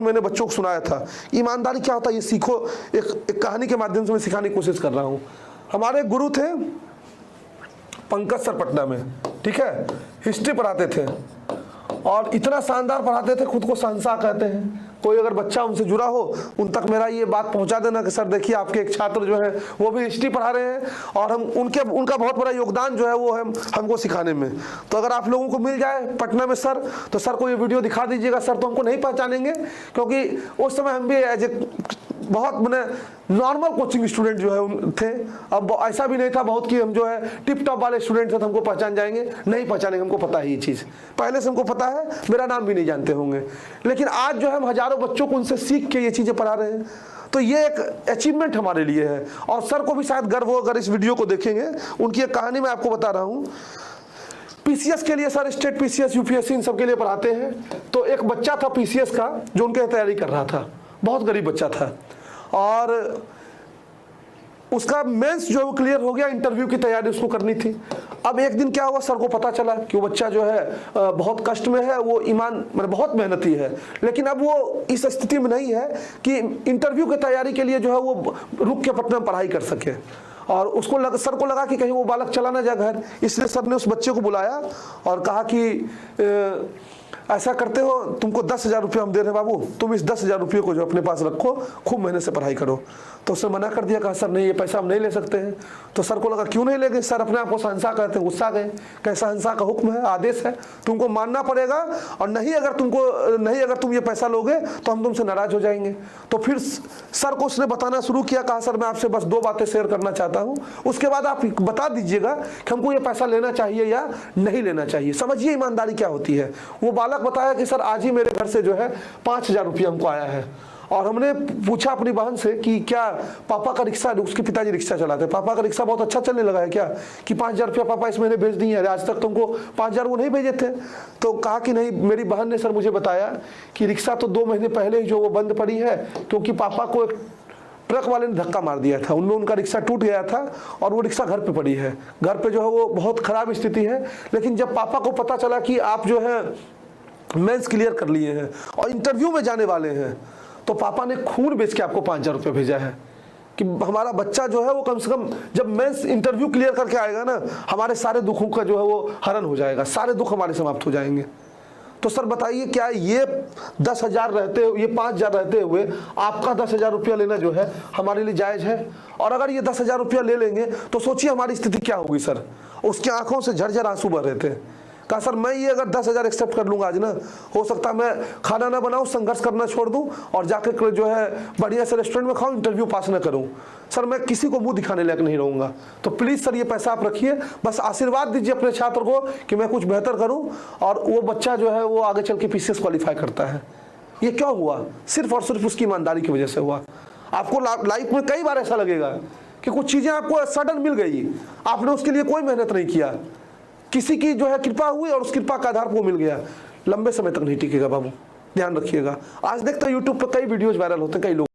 मैंने बच्चों को सुनाया था। ईमानदारी क्या होता है ये सीखो। एक कहानी के माध्यम से मैं सिखाने की कोशिश कर रहा हूँ। हमारे गुरु थे पंकज सर पटना में, ठीक है, हिस्ट्री पढ़ाते थे और इतना शानदार पढ़ाते थे, खुद को शहंशाह कहते हैं। कोई अगर बच्चा उनसे जुड़ा हो उन तक मेरा ये बात पहुंचा देना कि सर देखिए आपके एक छात्र जो है वो भी हिस्ट्री पढ़ा रहे हैं और हम उनका बहुत बड़ा योगदान जो है वो हमको सिखाने में। तो अगर आप लोगों को मिल जाए पटना में सर, तो सर को ये वीडियो दिखा दीजिएगा। सर तो हमको नहीं पहचानेंगे क्योंकि उस समय हम भी एज ए बहुत मैंने नॉर्मल कोचिंग स्टूडेंट जो है थे। अब ऐसा भी नहीं था बहुत कि हम जो है टिप टॉप वाले स्टूडेंट थे तो हमको पहचान जाएंगे, नहीं पहचानेंगे। हमको पता है ये चीज़, पहले से हमको पता है, मेरा नाम भी नहीं जानते होंगे। लेकिन आज जो है हम हजारों बच्चों को उनसे सीख के ये चीज़ें पढ़ा रहे हैं, तो ये एक अचीवमेंट हमारे लिए है। और सर को भी शायद गर्व हो अगर इस वीडियो को देखेंगे। उनकी एक कहानी मैं आपको बता रहा हूँ। पीसीएस के लिए सर स्टेट पीसीएस यूपीएससी इन सब के लिए पढ़ाते हैं। तो एक बच्चा था पीसीएस का जो उनके तैयारी कर रहा था, बहुत गरीब बच्चा था और उसका मेंस जो वो क्लियर हो गया, इंटरव्यू की तैयारी उसको करनी थी। अब एक दिन क्या हुआ, सर को पता चला कि वो बच्चा जो है बहुत कष्ट में है, वो मतलब बहुत मेहनती है, लेकिन अब वो इस स्थिति में नहीं है कि इंटरव्यू की तैयारी के लिए जो है वो रुक के पटना में पढ़ाई कर सके। और उसको सर को लगा कि कहीं वो बालक चला ना जाए घर, इसलिए सर ने उस बच्चे को बुलाया और कहा कि ऐसा करते हो, तुमको 10,000 रुपये हम दे रहे हैं बाबू, तुम इस 10,000 रुपये को जो अपने पास रखो, खूब मेहनत से पढ़ाई करो। तो उसने मना कर दिया, कहा सर नहीं, ये पैसा हम नहीं ले सकते हैं। तो सर को लगा क्यों नहीं लेंगे, सर अपने आप को शहंशाह कहते हैं। गुस्सा गए, कैसा शहंशाह का हुक्म है, आदेश है, तुमको मानना पड़ेगा और नहीं अगर तुम ये पैसा लोगे तो हम तुमसे नाराज हो जाएंगे। तो फिर सर को उसने बताना शुरू किया, कहा सर मैं आपसे बस 2 बातें शेयर करना चाहता हूँ, उसके बाद आप बता दीजिएगा कि हमको ये पैसा लेना चाहिए या नहीं लेना चाहिए। समझिए ईमानदारी क्या होती है। वो बालक बताया कि सर आज ही मेरे घर से जो है 5,000 रुपये हमको आया है। और हमने पूछा अपनी बहन से कि क्या पापा का रिक्शा, उसके पिताजी रिक्शा चलाते, पापा का रिक्शा बहुत अच्छा चलने लगा है क्या, कि 5,000 रुपया पापा इस महीने भेज दिए हैं, आज तक तुमको 5,000 वो नहीं भेजे थे। तो कहा कि नहीं, मेरी बहन ने सर मुझे बताया कि रिक्शा तो 2 महीने पहले ही जो वो बंद पड़ी है, क्योंकि पापा को एक ट्रक वाले ने धक्का मार दिया था, उनमें उनका रिक्शा टूट गया था और वो रिक्शा घर पे पड़ी है। घर पे जो है वो बहुत ख़राब स्थिति है। लेकिन जब पापा को पता चला कि आप जो है मेंस क्लियर कर लिए हैं और इंटरव्यू में जाने वाले हैं, तो पापा ने खून बेच के आपको 5,000 रुपये भेजा है कि हमारा बच्चा जो है वो कम से कम जब मेंस इंटरव्यू क्लियर करके आएगा ना, हमारे सारे दुखों का जो है वो हरण हो जाएगा, सारे दुख हमारे समाप्त हो जाएंगे। तो सर बताइए, क्या ये 10,000 रहते हुए, ये 5,000 रहते हुए आपका 10,000 रुपया लेना जो है हमारे लिए जायज़ है? और अगर ये 10,000 रुपया ले लेंगे तो सोचिए हमारी स्थिति क्या होगी सर। उसकी आंखों से झरझर आंसू बह रहे थे। कहा सर मैं ये अगर 10,000 एक्सेप्ट कर लूँगा आज ना, हो सकता है मैं खाना ना बनाऊँ, संघर्ष करना छोड़ दूँ और जाकर जो है बढ़िया से रेस्टोरेंट में खाऊँ, इंटरव्यू पास ना करूँ। सर मैं किसी को मुंह दिखाने लायक नहीं रहूँगा। तो प्लीज़ सर ये पैसा आप रखिए, बस आशीर्वाद दीजिए अपने छात्र को कि मैं कुछ बेहतर करूँ और वो बच्चा जो है वो आगे चल के पीसीएस क्वालिफाई करता है। ये क्यों हुआ? सिर्फ और सिर्फ उसकी ईमानदारी की वजह से हुआ। आपको लाइफ में कई बार ऐसा लगेगा कि कुछ चीज़ें आपको सडन मिल गई, आपने उसके लिए कोई मेहनत नहीं किया, किसी की जो है कृपा हुई और उस कृपा का आधार पर वो मिल गया। लंबे समय तक नहीं टिकेगा बाबू, ध्यान रखिएगा। आज देखते हैं यूट्यूब पर कई वीडियोज वायरल होते हैं, कई लोग